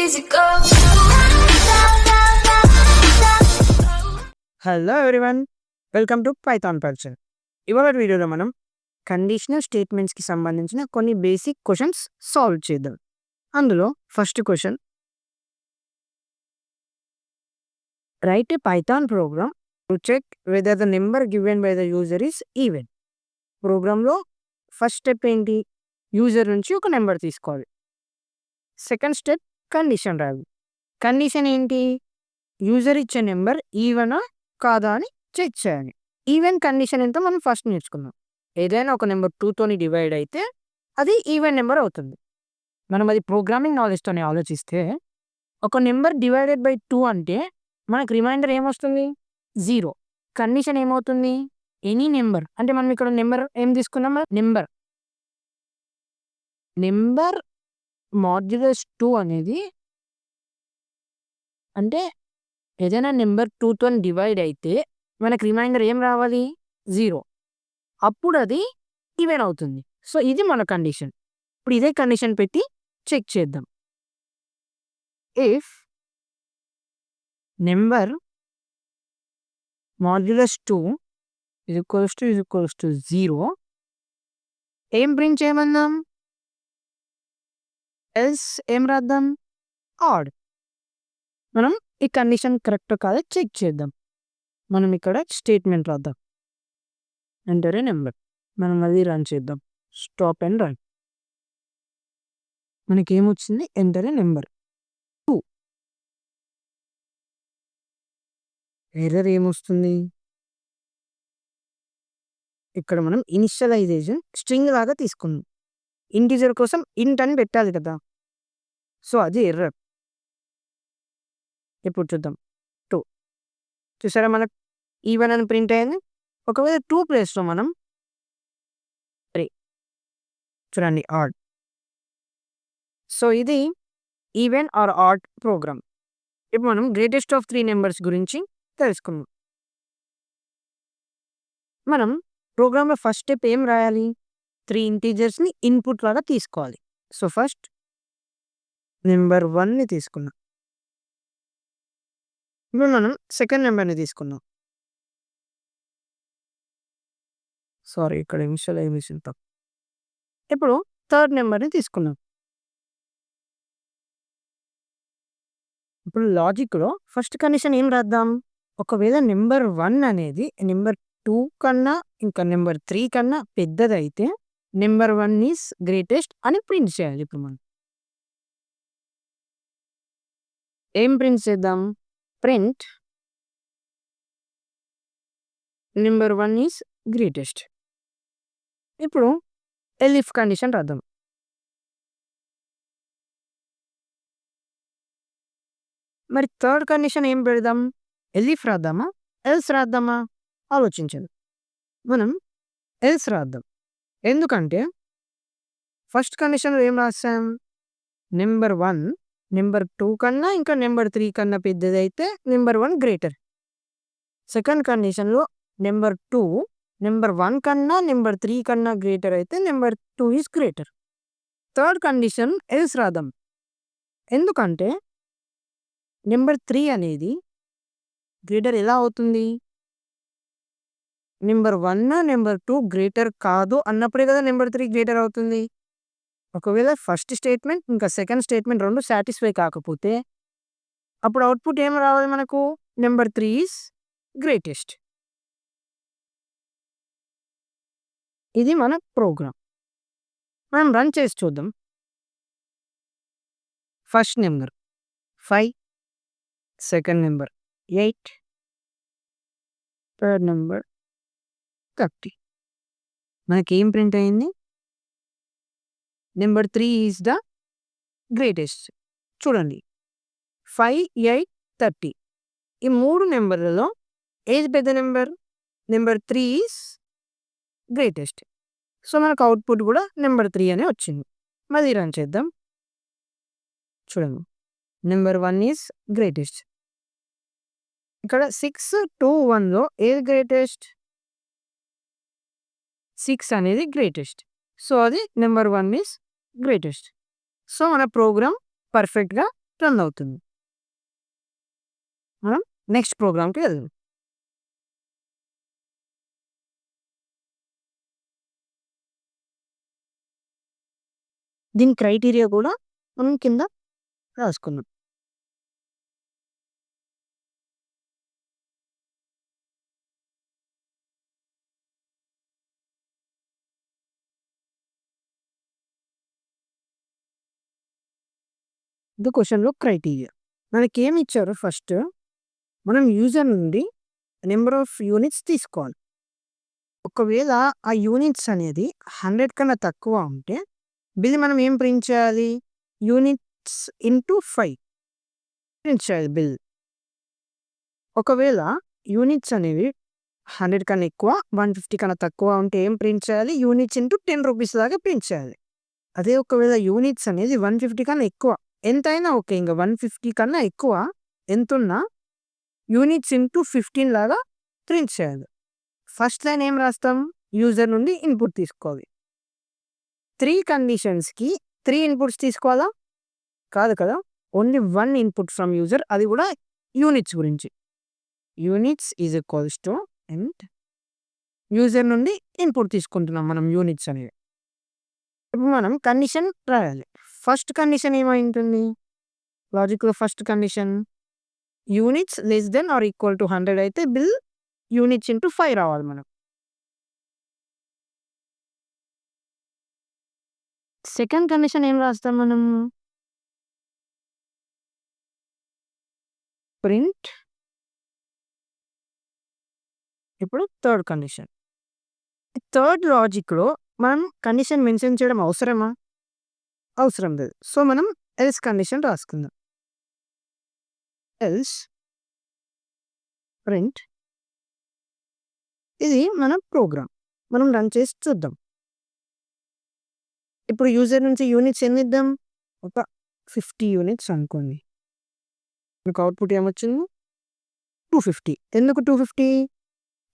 easy go. Hello everyone, welcome to Python person. ఇవాళ వీడియోలో మనం కండిషనల్ స్టేట్మెంట్స్కి సంబంధించిన కొన్ని బేసిక్ క్వశ్చన్స్ సాల్వ్ చేద్దాం. అందులో first question, write a Python program to check whether the number given by the user is even. ప్రోగ్రాంలో first step ఏంటి? User నుంచి ఒక నెంబర్ తీసుకోవాలి. సెకండ్ స్టెప్ కండిషన్ రాయాలి. కండిషన్ ఏంటి? యూజర్ ఇచ్చే నెంబర్ ఈవెనా కాదా అని చెక్ చేయాలి. ఈవెన్ కండిషన్ ఏంటో మనం ఫస్ట్ నేర్చుకుందాం. ఏదైనా ఒక నెంబర్ 2తోని డివైడ్ అయితే అది ఈవెన్ నెంబర్ అవుతుంది. మనం అది ప్రోగ్రామింగ్ నాలెడ్జ్తోనే ఆలోచిస్తే ఒక నెంబర్ డివైడెడ్ బై 2 అంటే మనకు రిమైండర్ ఏమొస్తుంది? 0. కండిషన్ ఏమవుతుంది? Any number. అంటే మనం ఇక్కడ నెంబర్ ఏం తీసుకున్నాం? నెంబర్ మాడ్యులస్ 2 అనేది అంటే ఏదైనా నెంబర్ 2తో డివైడ్ అయితే మనకు రిమైండర్ ఏం రావాలి? 0. అప్పుడు అది ఈవెన్ అవుతుంది. సో ఇది మన కండిషన్. ఇప్పుడు ఇదే కండిషన్ పెట్టి చెక్ చేద్దాం. If number modulus 2 is equals to 0, ఏం ప్రింట్ చేయమన్నాం? ఎల్స్ ఏం రాద్దాం? ఆడ్. మనం ఈ కండిషన్ కరెక్ట్ కాదా చెక్ చేద్దాం. మనం ఇక్కడ స్టేట్మెంట్ రాద్దాం. Enter a number. మనం అది రన్ చేద్దాం. Stop and run. మనకేమొచ్చింది? Enter a number 2. ఎర్రర్ ఏమొస్తుంది? ఇక్కడ మనం ఇనిషియలైజేషన్ స్ట్రింగ్ లాగా తీసుకున్నాం. ఇంటిజర్ కోసం ఇంట్ అని పెట్టాలి కదా, సో అది ఎర్రర్. ఇప్పుడు చూద్దాం. 2 చూసారా, మనకు ఈవెన్ అని ప్రింట్ అయింది. ఒకవేళ 2 ప్లేస్లో మనం 3 చూడండి, ఆడ్. సో ఇది ఈవెన్ ఆర్ ఆడ్ ప్రోగ్రామ్. ఇప్పుడు మనం గ్రేటెస్ట్ ఆఫ్ 3 నెంబర్స్ గురించి తెలుసుకుందాం. మనం ప్రోగ్రాంలో ఫస్ట్ స్టెప్ ఏం రాయాలి? 3 ఇంటీజర్స్ని ఇన్పుట్ లాగా తీసుకోవాలి. సో ఫస్ట్ నెంబర్ 1ని తీసుకున్నాం. ఇప్పుడు మనం సెకండ్ నెంబర్ని తీసుకున్నాం. సారీ, ఇక్కడ ఇనిషియలైజేషన్ తప్పు. ఇప్పుడు థర్డ్ నెంబర్ని తీసుకున్నాం. ఇప్పుడు లాజిక్లో ఫస్ట్ కండిషన్ ఏం రాద్దాం? ఒకవేళ నెంబర్ 1 అనేది నెంబర్ 2 కన్నా ఇంకా నెంబర్ 3 కన్నా పెద్దదైతే నెంబర్ 1 ఈస్ గ్రేటెస్ట్ అని ప్రింట్ చేయాలి. ఇప్పుడు మనం ఏం ప్రింట్ చేద్దాం? Print number 1 is greatest. ఇప్పుడు ఎల్ఇఫ్ కండిషన్ రాద్దాం. మరి థర్డ్ కండిషన్ ఏం పెడదాం? Elif రాద్దామా else రాద్దామా? ఆలోచించండి. మనం ఎల్స్ రాద్దాం. ఎందుకంటే ఫస్ట్ కండిషన్లో ఏం రాసాం? నెంబర్ 1 నెంబర్ 2 కన్నా ఇంకా నెంబర్ 3 కన్నా పెద్దదైతే నెంబర్ 1 గ్రేటర్. సెకండ్ కండిషన్లో నెంబర్ 2 నెంబర్ 1 కన్నా నెంబర్ 3 కన్నా గ్రేటర్ అయితే number 2 is greater. Third condition else రాద్దాం. ఎందుకంటే నెంబర్ 3 అనేది గ్రేటర్ ఎలా అవుతుంది? నెంబర్ 1 నెంబర్ 2 గ్రేటర్ కాదు అన్నప్పుడే కదా నెంబర్ 3 గ్రేటర్ అవుతుంది. ఒకవేళ ఫస్ట్ స్టేట్మెంట్ ఇంకా సెకండ్ స్టేట్మెంట్ రెండు సాటిస్ఫై కాకపోతే అప్పుడు అవుట్పుట్ ఏం రావాలి మనకు? Number 3 is greatest. ఇది మన ప్రోగ్రామ్. మనం రన్ చేసి చూద్దాం. First number 5, second number 8, third number 30. మనకేం ప్రింట్ అయింది? Number 3 is the greatest. చూడండి, 5, 8, 30 ఈ 3 నెంబర్లలో ఏది పెద్ద number? Number 3 is greatest. So మనకు అవుట్పుట్ కూడా నెంబర్ 3 అనే వచ్చింది. మళ్ళీ రన్ చేద్దాం. చూడండి, నెంబర్ 1 ఈజ్ గ్రేటెస్ట్. ఇక్కడ 6, 2, 1లో ఏది గ్రేటెస్ట్? 6 అనేది గ్రేటెస్ట్. సో అది నెంబర్ 1 ఈజ్ గ్రేటెస్ట్. సో మన ప్రోగ్రామ్ పర్ఫెక్ట్గా రన్ అవుతుంది. మనం నెక్స్ట్ ప్రోగ్రామ్‌కి వెళ్దాం. దీని క్రైటీరియా కూడా మనం కింద రాసుకుందాం. ఇది క్వెషన్‌లో క్రైటీరియా. మనకేమి ఇచ్చారు ఫస్ట్, మనం యూజర్ నుండి నంబర్ ఆఫ్ యూనిట్స్ తీసుకోవాలి. ఒకవేళ ఆ యూనిట్స్ అనేది 100 కన్నా తక్కువ ఉంటే బిల్ మనం ఏం ప్రింట్ చేయాలి? యూనిట్స్ ఇంటూ 5 ప్రింట్ చేయాలి బిల్. ఒకవేళ యూనిట్స్ అనేవి 100 కన్నా ఎక్కువ, 150 కన్నా తక్కువ ఉంటే ఏం ప్రింట్ చేయాలి? యూనిట్స్ ఇంటూ 10 రూపీస్ లాగా ప్రింట్ చేయాలి. అదే ఒకవేళ యూనిట్స్ అనేది 150 కన్నా ఎక్కువ, ఎంతైనా ఓకే, ఇంక 150 కన్నా ఎక్కువ ఎంతున్నా యూనిట్స్ ఇంటూ 15 లాగా ప్రింట్ చేయాలి. ఫస్ట్ లైన్ ఏం రాస్తాం? యూజర్ నుండి ఇన్పుట్ తీసుకోవాలి. 3 కండిషన్స్‌కి 3 ఇన్పుట్స్ తీసుకోవాలా? కాదు కదా! ఓన్లీ 1 ఇన్పుట్ ఫ్రమ్ యూజర్, అది కూడా యూనిట్స్ గురించి. Units is equals to and user నుండి ఇన్పుట్ తీసుకుంటున్నాం మనం యూనిట్స్ అనేవి. ఇప్పుడు మనం కండిషన్ రాయాలి. ఫస్ట్ కండిషన్ ఏమై ఉంటుంది? లాజిక్‌లో first condition units less than or equal to 100 అయితే బిల్ యూనిట్స్ ఇంటూ 5 రావాలి మనకు. సెకండ్ కండిషన్ ఏం రాస్తాం మనం? ప్రింట్. ఇప్పుడు థర్డ్ కండిషన్. థర్డ్ లాజిక్‌లో మనం కండిషన్ మెన్షన్ చేయడం అవసరమా? అవసరం లేదు. సో, మనం ఎల్స్ కండిషన్ రాసుకుందాం. Else print. ఇది మన ప్రోగ్రామ్. మనం రన్ చేసి చూద్దాం. ఇప్పుడు యూజర్ నుంచి యూనిట్స్ ఎన్నిద్దాం? ఒక 50 యూనిట్స్ అనుకోండి. మీకు అవుట్‌పుట్ ఏమొచ్చింది? 250. ఎందుకు 250?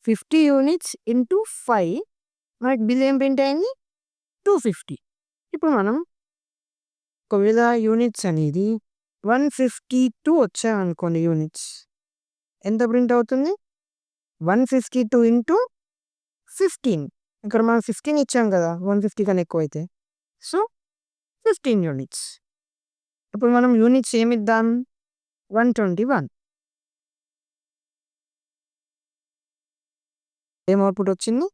50 యూనిట్స్ ఇంటూ 5 మనకి బిల్ ఏం ప్రింట్ అయింది? 250. ఇప్పుడు మనం ఒకవేళ యూనిట్స్ అనేది 152 వచ్చాయనుకోండి యూనిట్స్. ఎంత ప్రింట్ అవుతుంది? 152 ఇంటూ 15. ఇక్కడ మనం 15 ఇచ్చాం కదా! 150 కన్నా ఎక్కువైతే. So, 15 units. ఇప్పుడు మనం యూనిట్స్ ఏమిద్దాం? 121. ఏం అవుట్‌పుట్ వచ్చింది?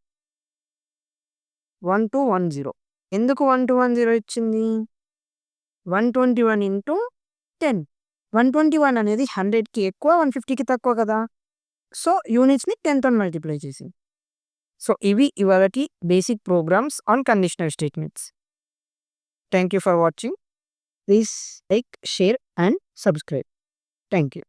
1210. ఎందుకు 1210 ఇచ్చింది? 121 ఇంటూ 10. 121 అనేది 100కి ఎక్కువ, 150కి తక్కువ కదా! సో, యూనిట్స్‌ని 10తో మల్టిప్లై చేసింది. సో, ఇవి ఇవాళటి basic programs on conditional statements. Thank you for watching. Please like, share and subscribe. Thank you.